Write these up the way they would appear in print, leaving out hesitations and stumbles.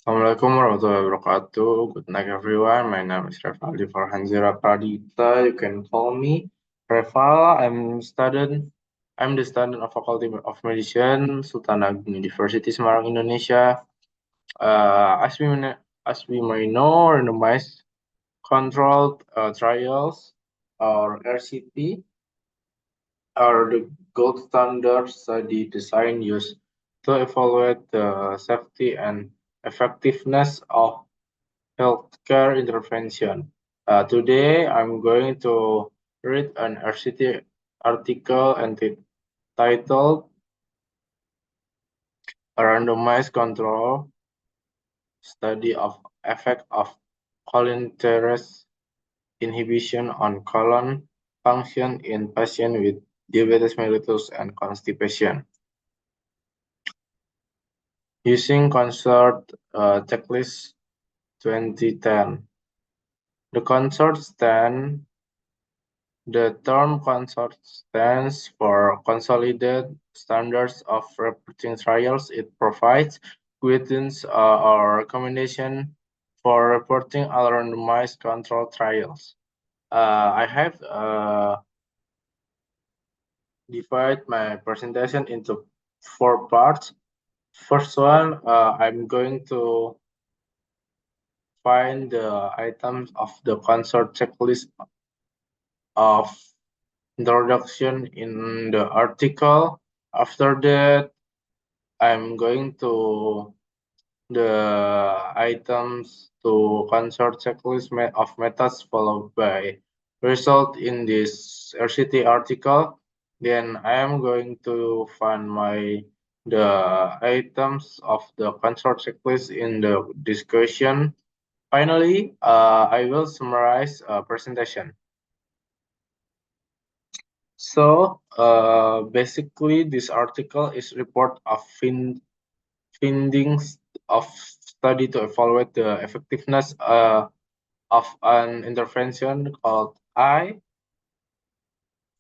Assalamualaikum warahmatullahi wabarakatuh. Good night, everyone. My name is Revaldi Farhanzira Pradita. You can call me Reval. I'm the student of Faculty of Medicine, Sultan Agung University Semarang, Indonesia. As we may know, randomized controlled trials, or RCT, are the gold standard study design used to evaluate the safety and effectiveness of healthcare intervention. Today, I'm going to read an RCT article entitled "A Randomized Control Study of Effect of Cholinesterase Inhibition on Colon Function in Patients with Diabetes mellitus and Constipation." Using Consort Checklist 2010. The term CONSORT stands for Consolidated Standards of Reporting Trials. It provides guidance or recommendation for reporting all randomized controlled trials. I have divided my presentation into 4 parts. First one, I'm going to find the items of the CONSORT checklist of introduction in the article. After that, I'm going to the items to consort checklist of methods followed by result in this RCT article. Then I am going to find the items of the consort checklist in the discussion. Finally, I will summarize a presentation. So basically, this article is report of findings of study to evaluate the effectiveness of an intervention called I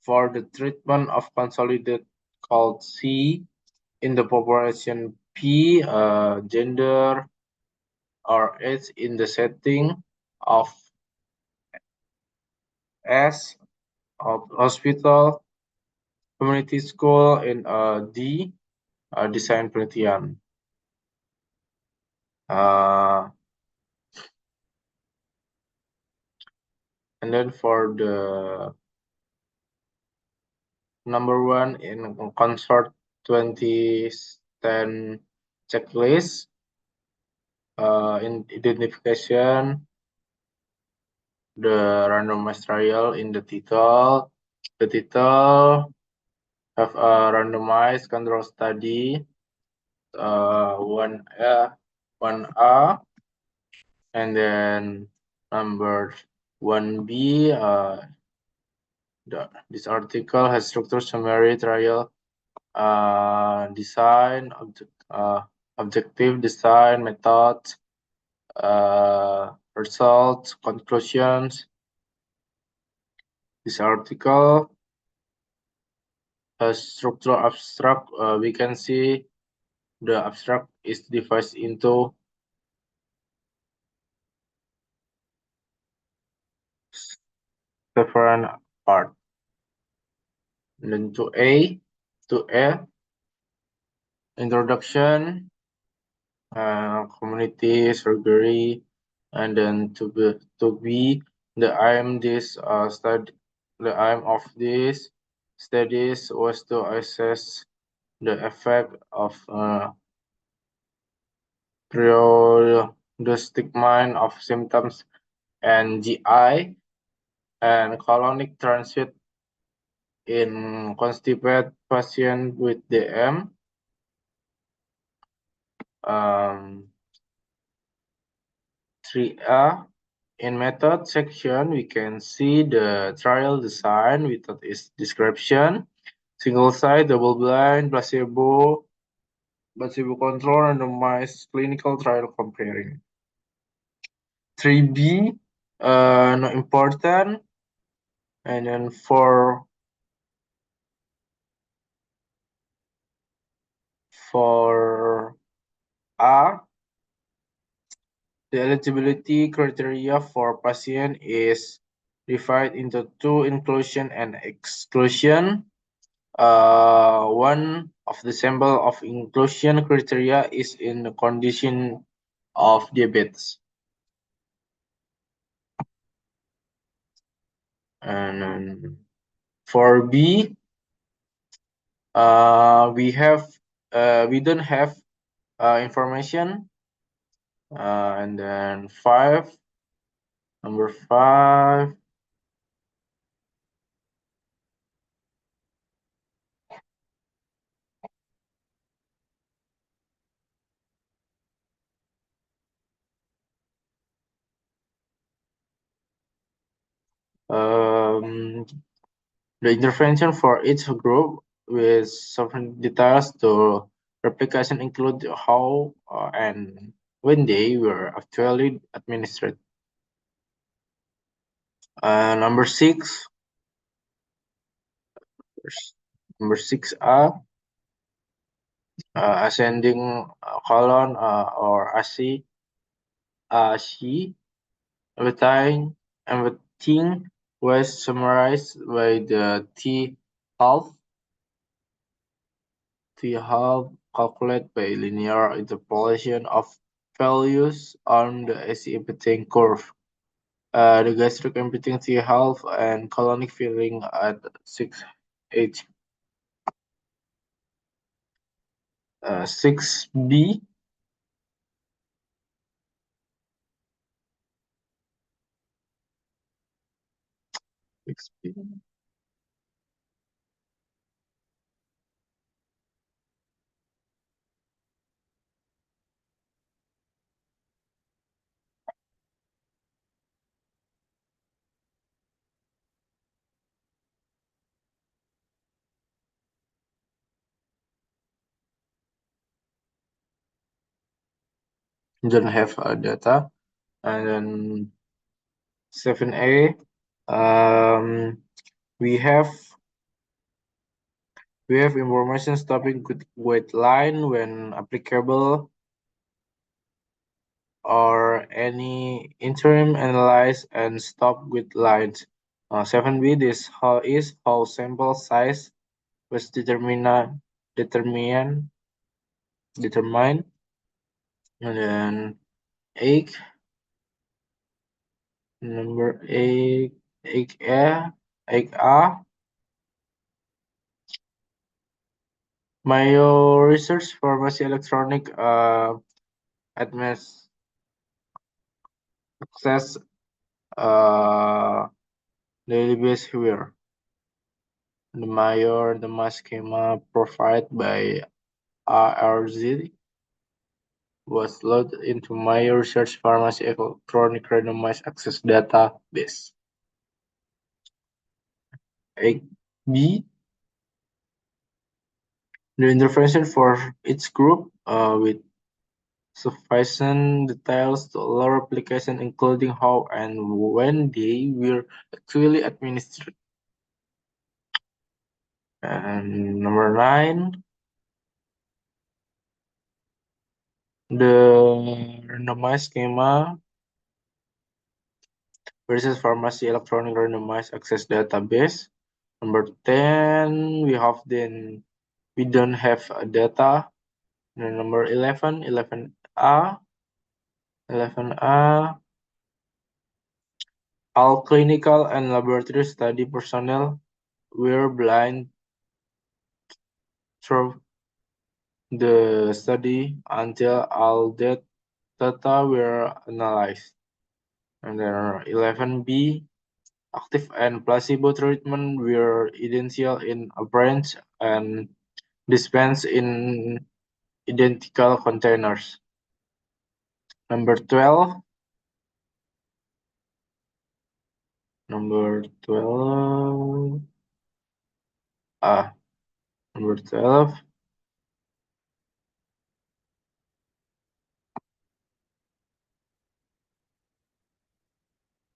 for the treatment of consolidated called C in the population P, gender or age in the setting of S of hospital, community school in D, desain penelitian. And then for the number one in Consort 2010 checklist, in identification, the randomized trial in the title. The title have a randomized control study, 1A, and then number 1B, this article has structured summary trial design, objective design, methods, results, conclusions. This article has structural abstract. We can see the abstract is divided into several parts. And then to A, introduction, community surgery, and then to B, the aim of this studies was to assess the effect of periodistic mind of symptoms and GI and colonic transit in constipated patient with DM. 3A, in method section, we can see the trial design with its description, single site, double blind, placebo control, randomized clinical trial comparing. 3B, not important. And then 4A, The eligibility criteria for patient is divided into two, inclusion and exclusion. One of the sample of inclusion criteria is in the condition of diabetes. And for B, we don't have information. And then number 5, the intervention for each group with some details to replication include how and when they were actually administered. Number 6, number 6A, ascending colon or AC, everything was summarized by the T-half calculated by linear interpolation of values on the AC emptying curve. The gastric emptying T-half and colonic filling at 6H. 6B, don't have data. And then 7A, we have information stopping with line when applicable, or any interim analyze and stop with lines. 7B, this is how sample size was determined. And then 8, number 8, 8A, 8A. My research pharmacy electronic admits access database here. The schema provided by ARZ was loaded into my research pharmacy electronic randomized access database. 8B, the intervention for each group with sufficient details to allow replication, including how and when they were actually administered. And number 9, the randomized schema versus pharmacy electronic randomized access database. Number 10, we don't have data. And number 11A, all clinical and laboratory study personnel were blind through the study until all data were analyzed. And then 11B, active and placebo treatment were essential in a branch and dispensed in identical containers. Number 12, number 12,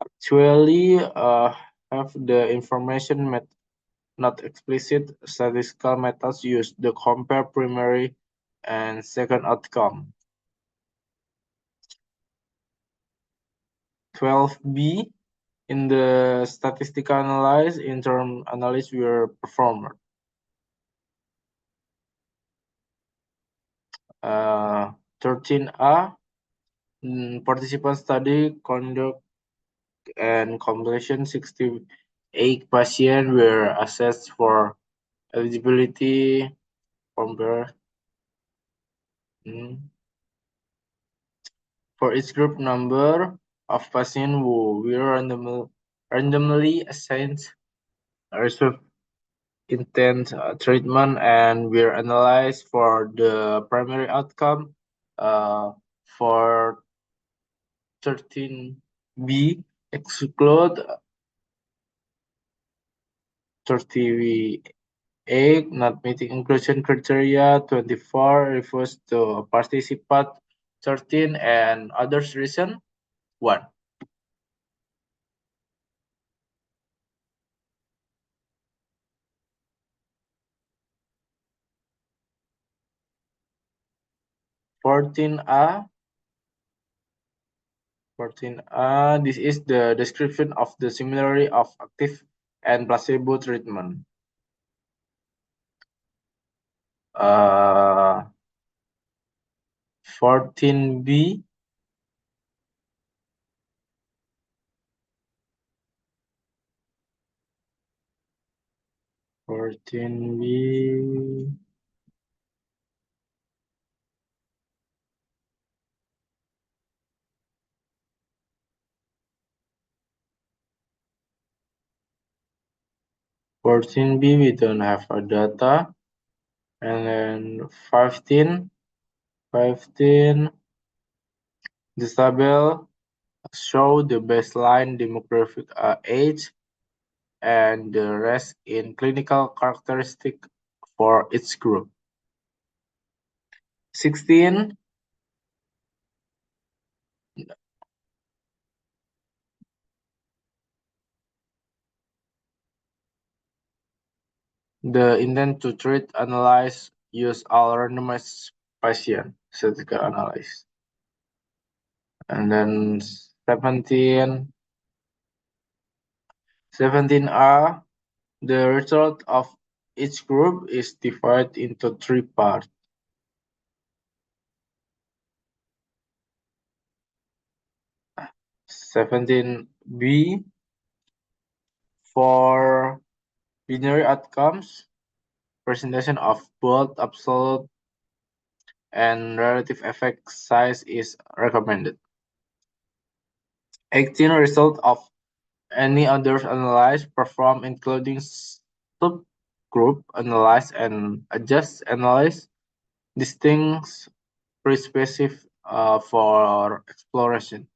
actually have the information not explicit statistical methods used to compare primary and second outcome. 12B. In the statistical analysis, interim analysis were performed. 13A, participant study conduct and completion. 68 patients were assessed for eligibility compare. For each group, number of patients who were randomly assigned received intent treatment and were analyzed for the primary outcome. For 13B, exclude 38 not meeting inclusion criteria, 24 refused to participate, 13 and others reason 1. Fourteen A. This is the description of the similarity of active and placebo treatment. 14B. 14B. 14B, we don't have a data. And then 15, this table show the baseline demographic age and the rest in clinical characteristic for each group. 16, the intent to treat, analyze, use all randomized patient statistical analysis. And then 17R, the result of each group is divided into 3 parts. 17B, for binary outcomes, presentation of both absolute and relative effect size is recommended. 18, result of any other analysis performed including subgroup analysis and adjust analysis, distinct pre-specific for exploration.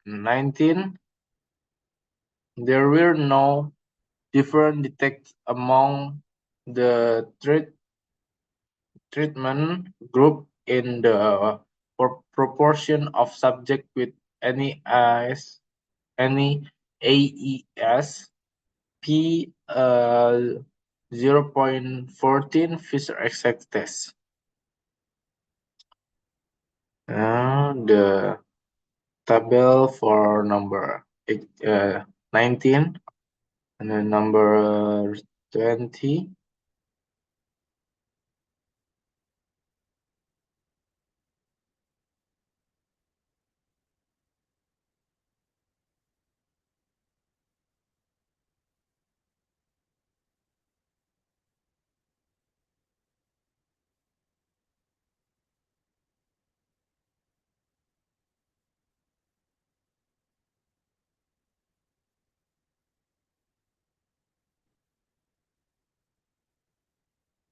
19, there were no different detected among the treatment group in the proportion of subject with any AES P 0.14 Fisher exact test. The table for number 19 and then number 20.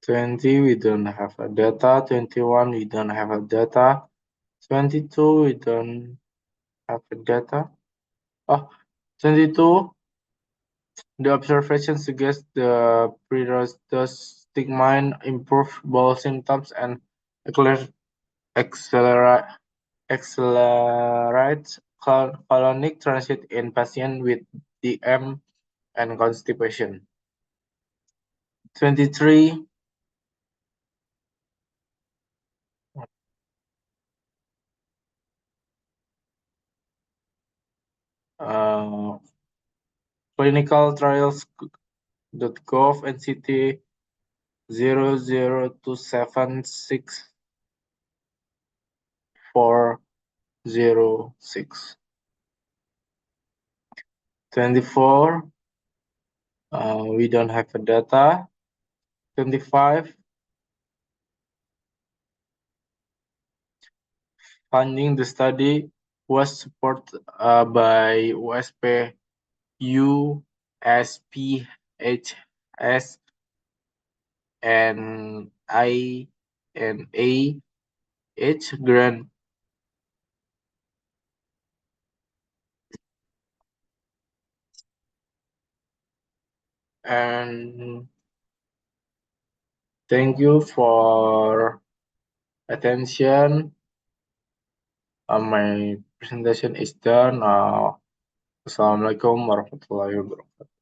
We don't have a data. 21, we don't have a data. 22, we don't have a data. 22, the observation suggests the pre-diagnostic mind improve bowel symptoms and accelerates colonic transit in patients with DM and constipation. 23, clinicaltrials.gov NCT 00276 406. 24, we don't have a data. 25, funding the study was supported by USP, USPHS, and INAH grant. And thank you for attention. My presentation is done. Assalamualaikum warahmatullahi wabarakatuh.